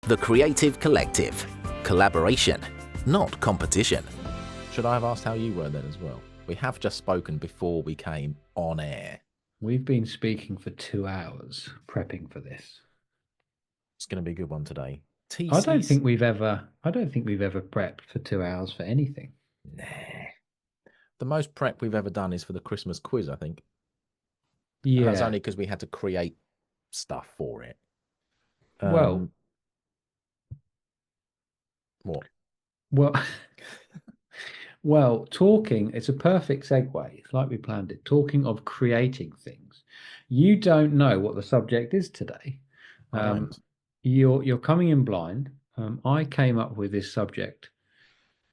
The Creative Collective. Collaboration, not competition. Should I have asked how you were then as well? We have just spoken before we came on air. We've been speaking for 2 hours prepping for this. It's going to be a good one today. I don't think we've ever prepped for 2 hours for anything. Nah. The most prep we've ever done is for the Christmas quiz, I think. Yeah. That's only because we had to create stuff for it. Well, what? Well, talking, it's a perfect segue. It's like we planned it. Talking of creating things. You don't know what the subject is today. You're coming in blind. I came up with this subject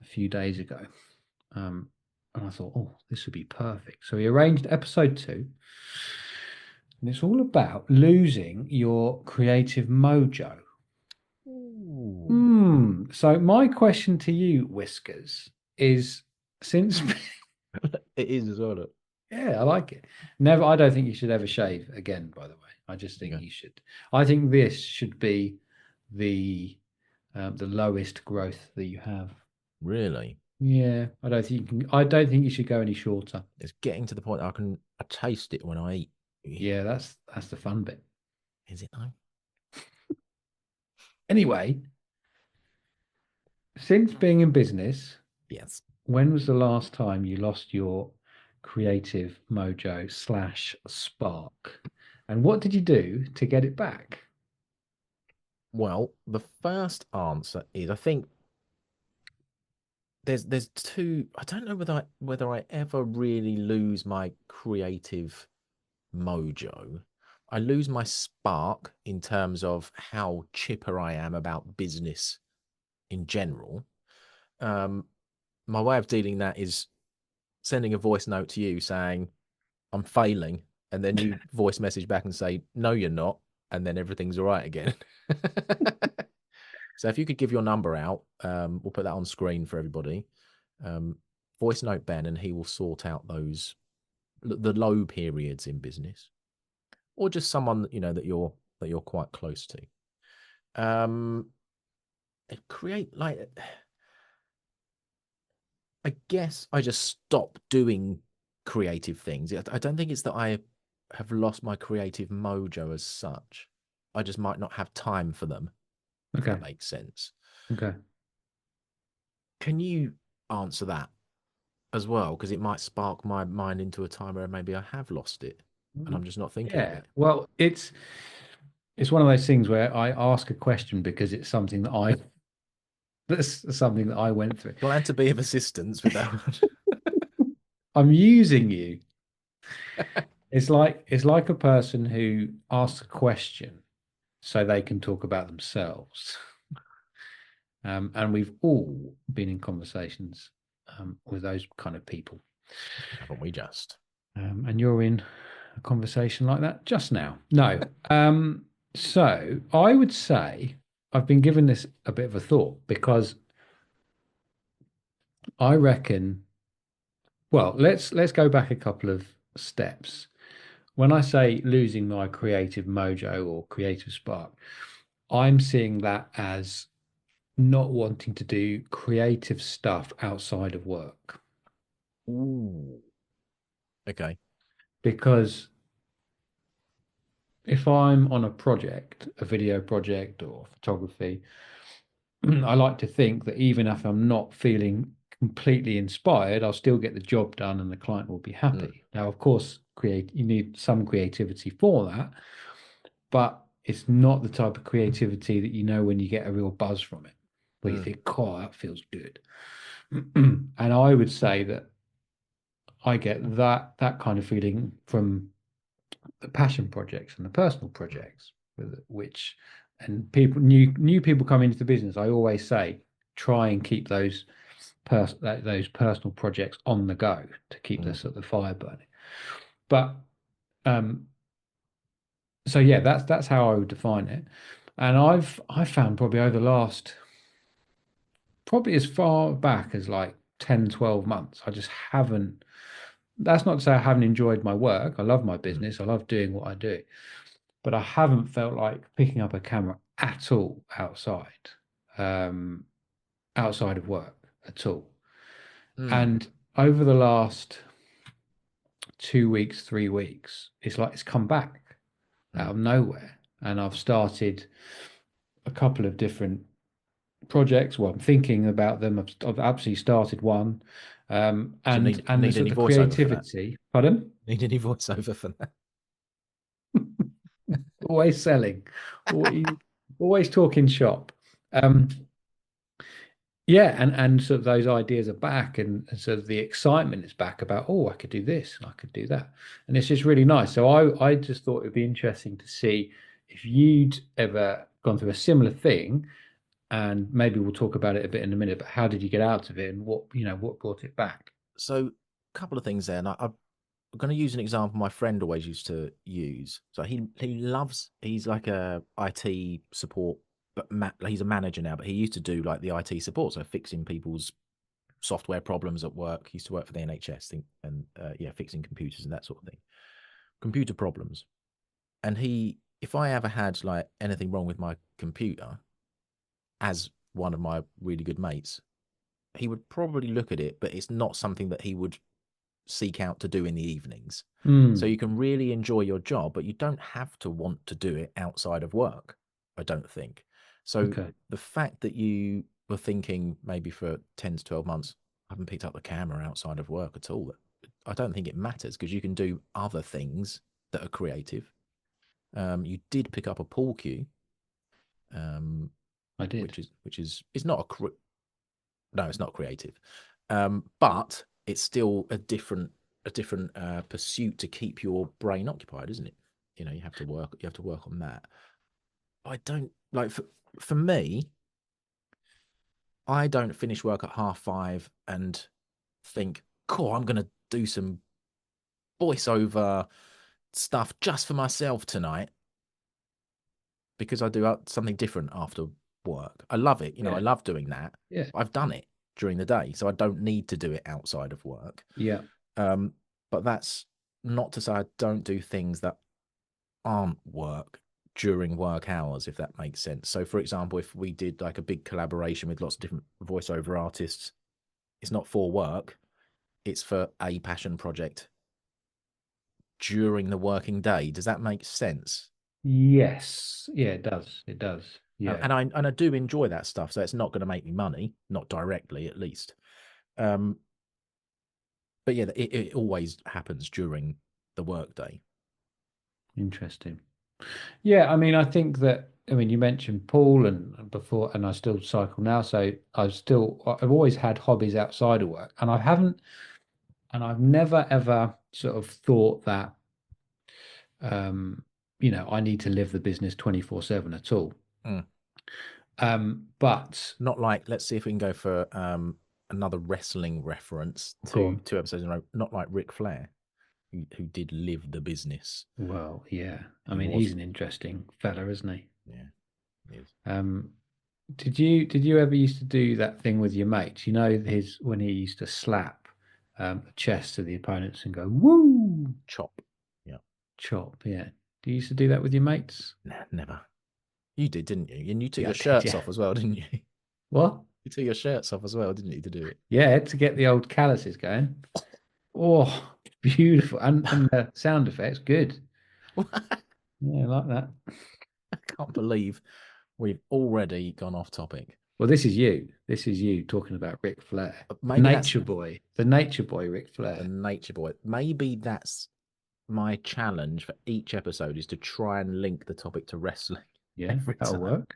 a few days ago. And I thought, oh, this would be perfect. So we arranged episode 2. And it's all about losing your creative mojo. So my question to you, Whiskers, is since... It is as well. Yeah, I like it. I don't think you should ever shave again, by the way. I just think you should. I think this should be the lowest growth that you have. Really? Yeah, I don't think you should go any shorter. It's getting to the point I taste it when I eat. Yeah, that's the fun bit. Is it though? Anyway, since being in business, yes. When was the last time you lost your creative mojo / spark? And what did you do to get it back? Well, the first answer is I think there's two. I don't know whether I ever really lose my creative mojo. I lose my spark in terms of how chipper I am about business in general. My way of dealing that is sending a voice note to you saying I'm failing, and then you voice message back and say no you're not, and then everything's all right again. So if you could give your number out, we'll put that on screen for everybody. Voice note Ben, and he will sort out the low periods in business, or just someone that you're quite close to. Create like. I guess I just stopped doing creative things. I don't think it's that I have lost my creative mojo as such. I just might not have time for them. If that makes sense. Okay. Can you answer that as well? Because it might spark my mind into a time where maybe I have lost it and I'm just not thinking of it. Well, it's one of those things where I ask a question because it's something that that's something that I went through. Glad to be of assistance with that one. I'm using you. It's like a person who asks a question so they can talk about themselves. And we've all been in conversations with those kind of people. Haven't we just? And you're in a conversation like that just now. No. So I would say I've been giving this a bit of a thought because I reckon, well, let's go back a couple of steps. When I say losing my creative mojo or creative spark, I'm seeing that as not wanting to do creative stuff outside of work. Ooh. Okay. Because if I'm on a project, a video project or photography, I like to think that even if I'm not feeling completely inspired, I'll still get the job done and the client will be happy. Now, of course, you need some creativity for that, but it's not the type of creativity that when you get a real buzz from it, where you think, oh, that feels good. And I would say that I get that kind of feeling from the passion projects and the personal projects, and new people come into the business. I always say, try and keep those personal projects on the go to keep the fire burning. But so yeah, that's how I would define it. And I've found probably over the last, probably as far back as like 10, 12 months, I just haven't. That's not to say I haven't enjoyed my work. I love my business. I love doing what I do. But I haven't felt like picking up a camera at all outside of work at all. And over the last 2 weeks, 3 weeks, it's like it's come back out of nowhere. And I've started a couple of different projects. Well, I'm thinking about them. I've absolutely started one. And need the any sort of voiceover for that? creativity. Pardon? Need any voiceover for that? Always selling, always talking shop. Yeah, and sort of those ideas are back, and sort of the excitement is back about, oh, I could do this and I could do that, and it's just really nice. So I just thought it'd be interesting to see if you'd ever gone through a similar thing, and maybe we'll talk about it a bit in a minute. But how did you get out of it, and what brought it back? So, a couple of things there, and I'm going to use an example my friend always used to use. So he's like a IT support, but he's a manager now. But he used to do like the IT support, so fixing people's software problems at work. He used to work for the NHS thing, and fixing computers and that sort of thing, computer problems. And if I ever had like anything wrong with my computer, as one of my really good mates, he would probably look at it, but it's not something that he would seek out to do in the evenings. So you can really enjoy your job, but you don't have to want to do it outside of work, I don't think. So the fact that you were thinking maybe for 10 to 12 months, I haven't picked up the camera outside of work at all, I don't think it matters, because you can do other things that are creative. You did pick up a pool cue. I did. Which is it's not no, it's not creative, but it's still a different pursuit to keep your brain occupied, isn't it? You have to work on that. I don't like for me. I don't finish work at 5:30 and think, cool, I'm gonna do some voiceover stuff just for myself tonight, because I do something different after work. I love it. I love doing that. Yeah. I've done it during the day, so I don't need to do it outside of work. Yeah. But that's not to say I don't do things that aren't work during work hours, if that makes sense. So, for example, if we did like a big collaboration with lots of different voiceover artists, it's not for work, it's for a passion project during the working day. Does that make sense? Yes. Yeah, it does. It does. Yeah. And I do enjoy that stuff. So it's not going to make me money, not directly at least. But yeah, it always happens during the workday. Interesting. Yeah, I mean, I think that, you mentioned pool and before, and I still cycle now. So I've always had hobbies outside of work, and I've never ever sort of thought that, I need to live the business 24/7 at all. But not like, let's see if we can go for another wrestling reference, two episodes in a row, not like Ric Flair, who did live the business. Well, yeah. I mean, he's an interesting fella, isn't he? Yeah, he is. Did you ever used to do that thing with your mates? When he used to slap the chest of the opponents and go, woo! Chop. Yeah. Chop, yeah. Do you used to do that with your mates? Nah, never. You did, didn't you? And you took your shirts off as well, didn't you? What? You took your shirts off as well, didn't you, to do it? Yeah, to get the old calluses going. Oh, beautiful. And the sound effects, good. Yeah, I like that. I can't believe we've already gone off topic. Well, this is you. This is you talking about Ric Flair. The nature boy, Ric Flair. The nature boy. Maybe that's my challenge for each episode, is to try and link the topic to wrestling. Yeah, that'll work.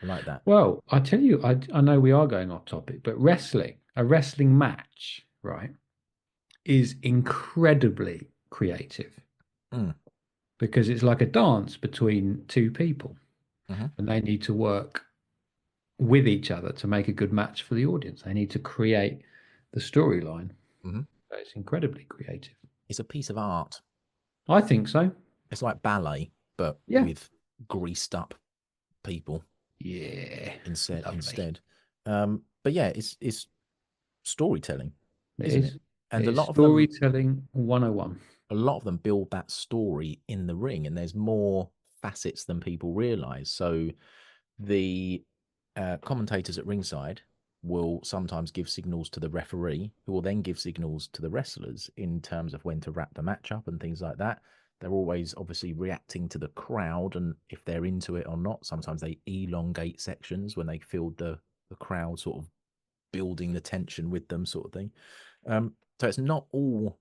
I like that. Well, I tell you, I know we are going off topic, but a wrestling match, right, is incredibly creative. Because it's like a dance between two people, and they need to work with each other to make a good match for the audience. They need to create the storyline. So it's incredibly creative. It's a piece of art. I think so. It's like ballet, but with greased up people. Yeah. Instead. But yeah, it's storytelling, isn't it? And a lot of storytelling 101. A lot of them build that story in the ring, and there's more facets than people realize. So the commentators at ringside will sometimes give signals to the referee, who will then give signals to the wrestlers in terms of when to wrap the match up and things like that. They're always obviously reacting to the crowd and if they're into it or not. Sometimes they elongate sections when they feel the crowd sort of building the tension with them, sort of thing. So it's not all,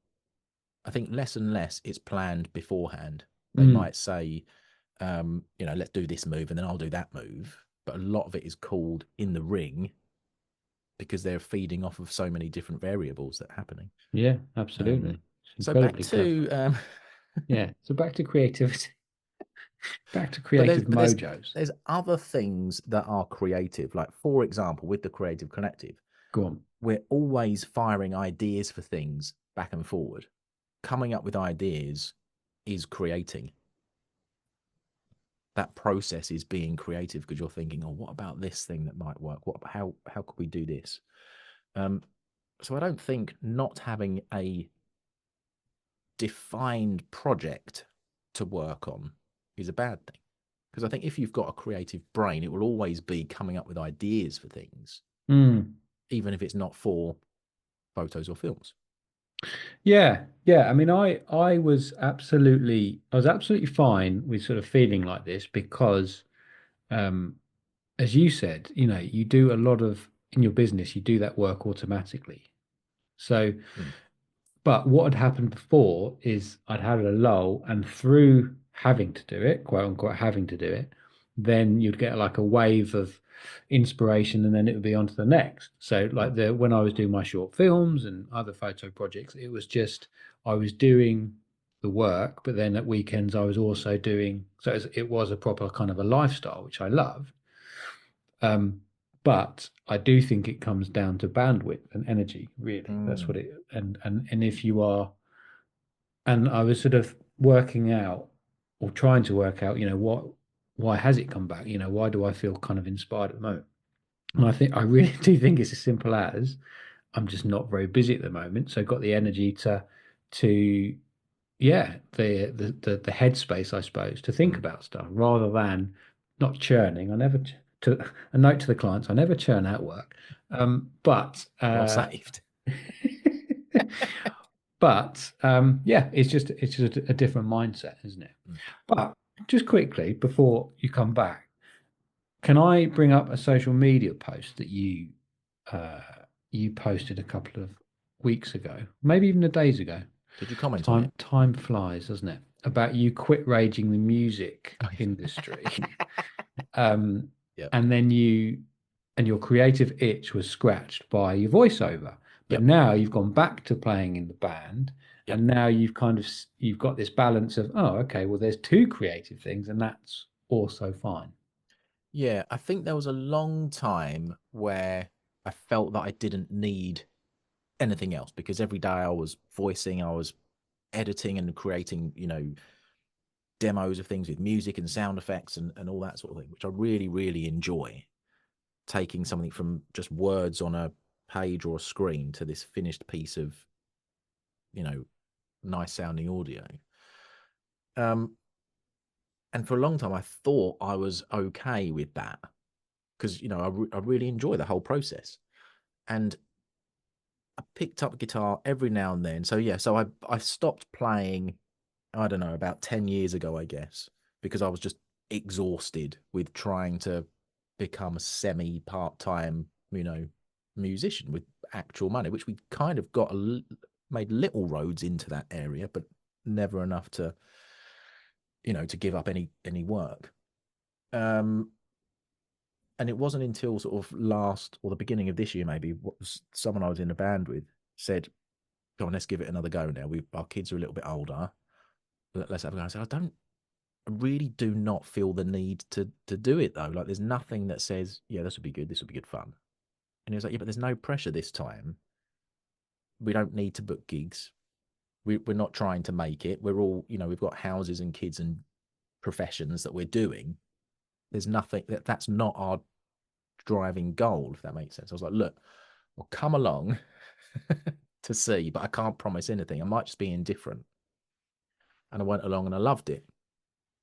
I think less and less it's planned beforehand. They might say, let's do this move and then I'll do that move. But a lot of it is called in the ring because they're feeding off of so many different variables that are happening. Yeah, absolutely. So back to yeah, so back to creativity. Back to creative mojos. There's other things that are creative. Like, for example, with the Creative Collective, go on. We're always firing ideas for things back and forward. Coming up with ideas is creating. That process is being creative because you're thinking, oh, what about this thing that might work? How could we do this? So I don't think not having a defined project to work on is a bad thing. Because I think if you've got a creative brain, it will always be coming up with ideas for things, even if it's not for photos or films. Yeah. I mean, I was absolutely fine with sort of feeling like this because, as you said, you do a lot of in your business, you do that work automatically. So, but what had happened before is I'd had a lull, and through having to do it, quote unquote, having to do it, then you'd get like a wave of inspiration, and then it would be on to the next. So, like when I was doing my short films and other photo projects, it was just I was doing the work, but then at weekends I was also doing. So it was a proper kind of a lifestyle, which I loved. But I do think it comes down to bandwidth and energy, really. That's what it and if you are, and I was sort of working out or trying to work out, why has it come back? Why do I feel kind of inspired at the moment? And I really do think it's as simple as I'm just not very busy at the moment. So I've got the energy to yeah, the headspace, I suppose, to think about stuff rather than not churning. I never to a note to the clients, I never churn out work. But Well saved. But yeah, it's just a different mindset, isn't it? But just quickly before you come back, can I bring up a social media post that you posted a couple of weeks ago, maybe even days ago? Did you comment on it? Time flies, doesn't it? About you quit raging the music industry. Yep. And then your creative itch was scratched by your voiceover. But now you've gone back to playing in the band, and now you've got this balance of, oh, okay, well, there's two creative things, and that's also fine. Yeah, I think there was a long time where I felt that I didn't need anything else because every day I was voicing, I was editing and creating, demos of things with music and sound effects and all that sort of thing, which I really, really enjoy. Taking something from just words on a page or a screen to this finished piece of, nice sounding audio. And for a long time, I thought I was okay with that because, I really enjoy the whole process. And I picked up guitar every now and then. So, yeah, so I stopped playing, I don't know, about 10 years ago, I guess, because I was just exhausted with trying to become a semi part-time, musician with actual money, which we kind of made little roads into that area, but never enough to, to give up any work. And it wasn't until sort of last or the beginning of this year, maybe, someone I was in a band with said, "Go on, let's give it another go now. Our kids are a little bit older. Let's have a go." I said, I really do not feel the need to do it though. Like, there's nothing that says, yeah, this would be good. This would be good fun. And he was like, yeah, but there's no pressure this time. We don't need to book gigs. We're not trying to make it. We're all, we've got houses and kids and professions that we're doing. There's nothing that's not our driving goal, if that makes sense. I was like, look, well, come along to see, but I can't promise anything. I might just be indifferent. And I went along and I loved it.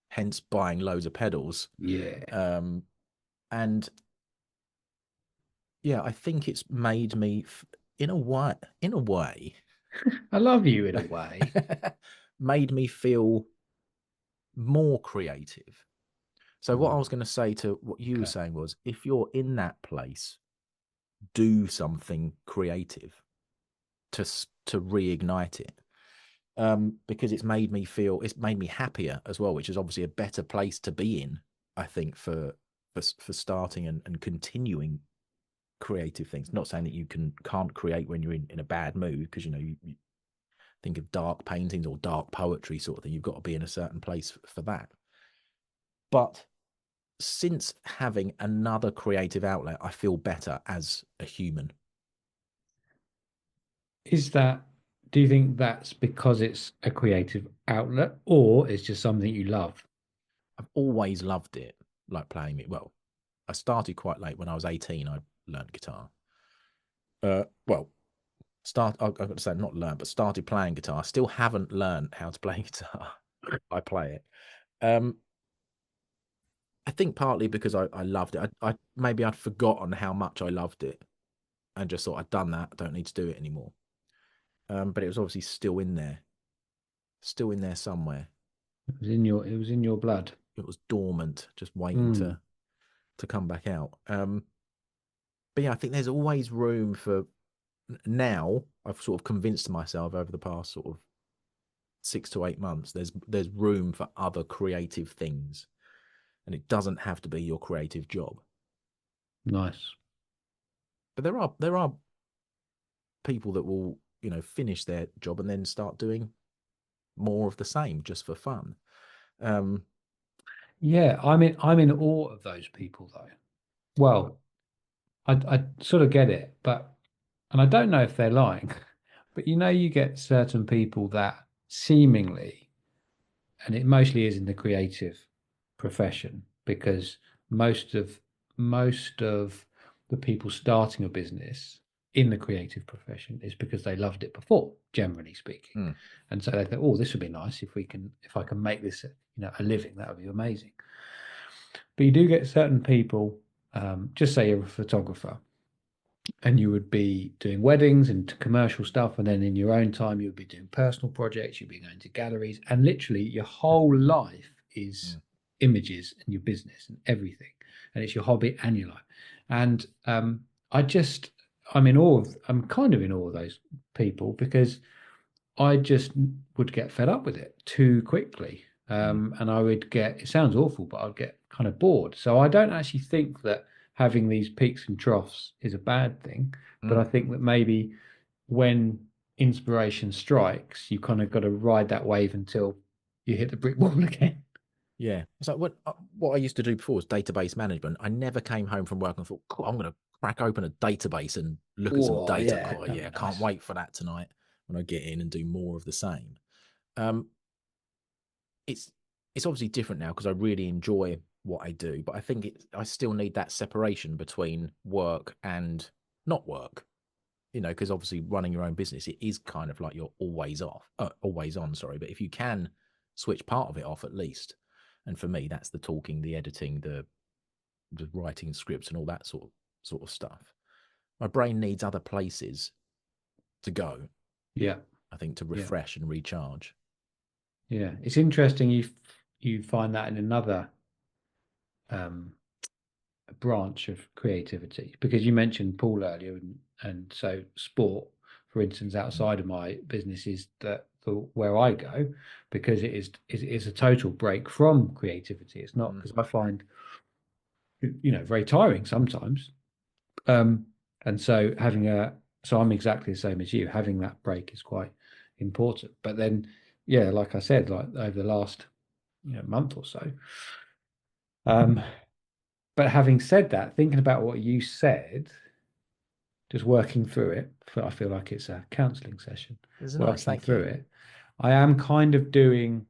Hence buying loads of pedals. Yeah. And yeah, I think it's made me, in a way, I love you in a way. made me feel more creative. So what I was going to say to what you were saying was, if you're in that place, do something creative to reignite it. Because it's made me happier as well, which is obviously a better place to be in, I think, for starting and continuing creative things. Not saying that you can't create when you're in a bad mood, because you think of dark paintings or dark poetry sort of thing. You've got to be in a certain place for that. But since having another creative outlet, I feel better as a human. Do you think that's because it's a creative outlet, or it's just something you love? I've always loved it, like playing it. Well, I started quite late. When I was 18, I learned guitar. I've got to say, not learned, but started playing guitar. I still haven't learned how to play guitar. I play it. I think partly because I loved it. I maybe I'd forgotten how much I loved it, and just thought I'd done that. I don't need to do it anymore. But it was obviously still in there somewhere. It was in your blood. It was dormant, just waiting to come back out. But yeah, I think there's always room for. Now I've sort of convinced myself over the past sort of 6 to 8 months, there's room for other creative things, and it doesn't have to be your creative job. Nice. But there are people that will finish their job and then start doing more of the same just for fun. Yeah, I'm in awe of those people though. Well, I sort of get it, and I don't know if they're lying, but you get certain people that seemingly, and it mostly is in the creative profession, because most of the people starting a business in the creative profession is because they loved it before, generally speaking. And so they thought, oh, this would be nice if I can make this a living, that would be amazing. But you do get certain people, just say you're a photographer, and you would be doing weddings and commercial stuff, and then in your own time you would be doing personal projects, you'd be going to galleries, and literally your whole life is images and your business and everything, and it's your hobby and your life. And I'm kind of in awe of those people, because I just would get fed up with it too quickly. And I would it sounds awful, but I'd get kind of bored. So I don't actually think that having these peaks and troughs is a bad thing, but I think that maybe when inspiration strikes, you kind of got to ride that wave until you hit the brick wall again. Yeah, it's like what I used to do before was database management. I never came home from work and thought, cool, I'm going to crack open a database and look at some data. Yeah, cool, yeah, can't wait for that tonight when I get in and do more of the same. It's obviously different now because I really enjoy what I do, but I think I still need that separation between work and not work. Because obviously running your own business, it is kind of like you're always on. Sorry, but if you can switch part of it off at least. And for me, that's the talking, the editing, the writing scripts and all that sort of stuff. My brain needs other places to go. Yeah. I think to refresh and recharge. Yeah. It's interesting you find that in another branch of creativity, because you mentioned pool earlier, and so sport, for instance, outside of my business is where I go, because it is a total break from creativity. It's not, because I find very tiring sometimes, and so I'm exactly the same as you. Having that break is quite important. But then, yeah, like I said, like over the last month or so, but having said that, thinking about what you said, just working through it, I feel like it's a counselling session. Working through it, I am kind of doing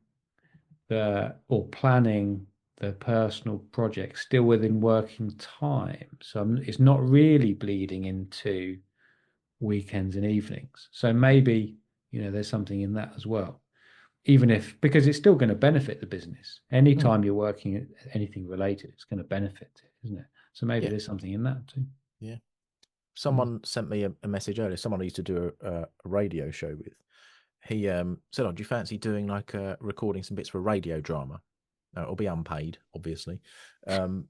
planning the personal project still within working time. So it's not really bleeding into weekends and evenings. So maybe, there's something in that as well. Because it's still going to benefit the business. Anytime you're working at anything related, it's going to benefit it, isn't it? So maybe Yeah. there's something in that too. Yeah. Someone sent me a message earlier. Someone I used to do a radio show with. He said, "Oh, do you fancy doing like recording some bits for a radio drama? It'll be unpaid, obviously, but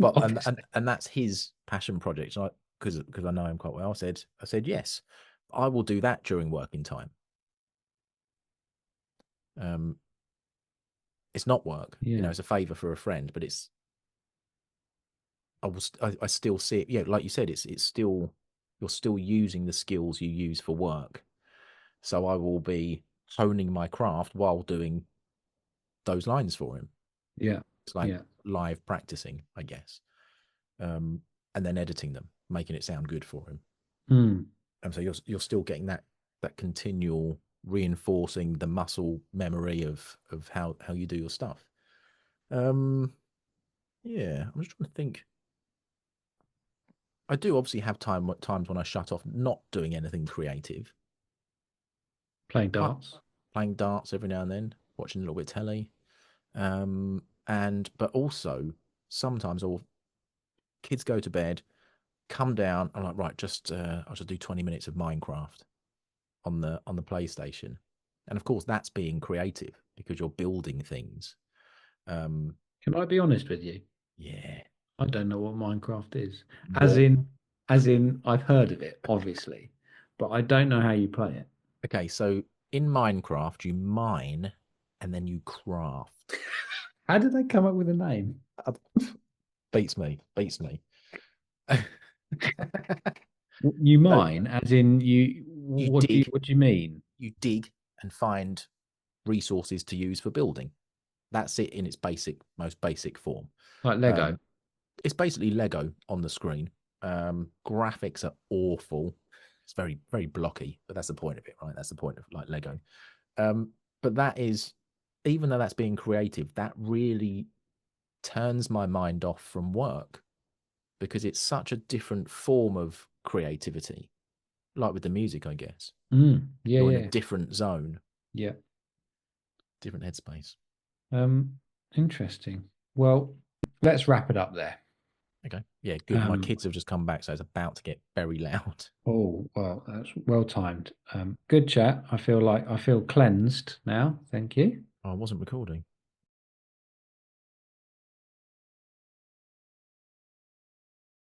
Obviously. and that's his passion project. Because I know him quite well. I said yes, I will do that during working time. It's not work, Yeah. it's a favor for a friend, but I still see it. Yeah, like you said, it's still, you're still using the skills you use for work. So I will be honing my craft while doing those lines for him. Yeah. It's like Yeah. live practicing, I guess, and then editing them, making it sound good for him. Mm. And so you're still getting that continual reinforcing the muscle memory of how you do your stuff. Yeah, I'm just trying to think. I do obviously have times when I shut off, not doing anything creative, Playing darts. playing darts every now and then, watching a little bit of telly, but also sometimes kids go to bed, come down, I'm like, right, I'll just do 20 minutes of Minecraft on the PlayStation, and of course that's being creative because you're building things. Can I be honest with you? Yeah. I don't know what Minecraft is. What? As in, I've heard of it, obviously, but I don't know how you play it. Okay, so in Minecraft, you mine and then you craft. How did they come up with a name? Beats me. Beats me. You So mine, as in you. you dig, What do you mean? you dig and find resources to use for building. That's it in its most basic form. Like Lego? It's basically Lego on the screen. Graphics are awful. It's very, very blocky, but that's the point of it, right? That's the point of like Lego. But that is, even though that's being creative, that really turns my mind off from work because it's such a different form of creativity. Like with the music, I guess. Yeah, You're in a yeah, different zone, yeah. different headspace. Interesting. Well, let's wrap it up there. Okay. Yeah, good. My kids have just come back, so it's about to get very loud. Oh, well, that's well timed. Good chat. I feel cleansed now. Thank you. I wasn't recording.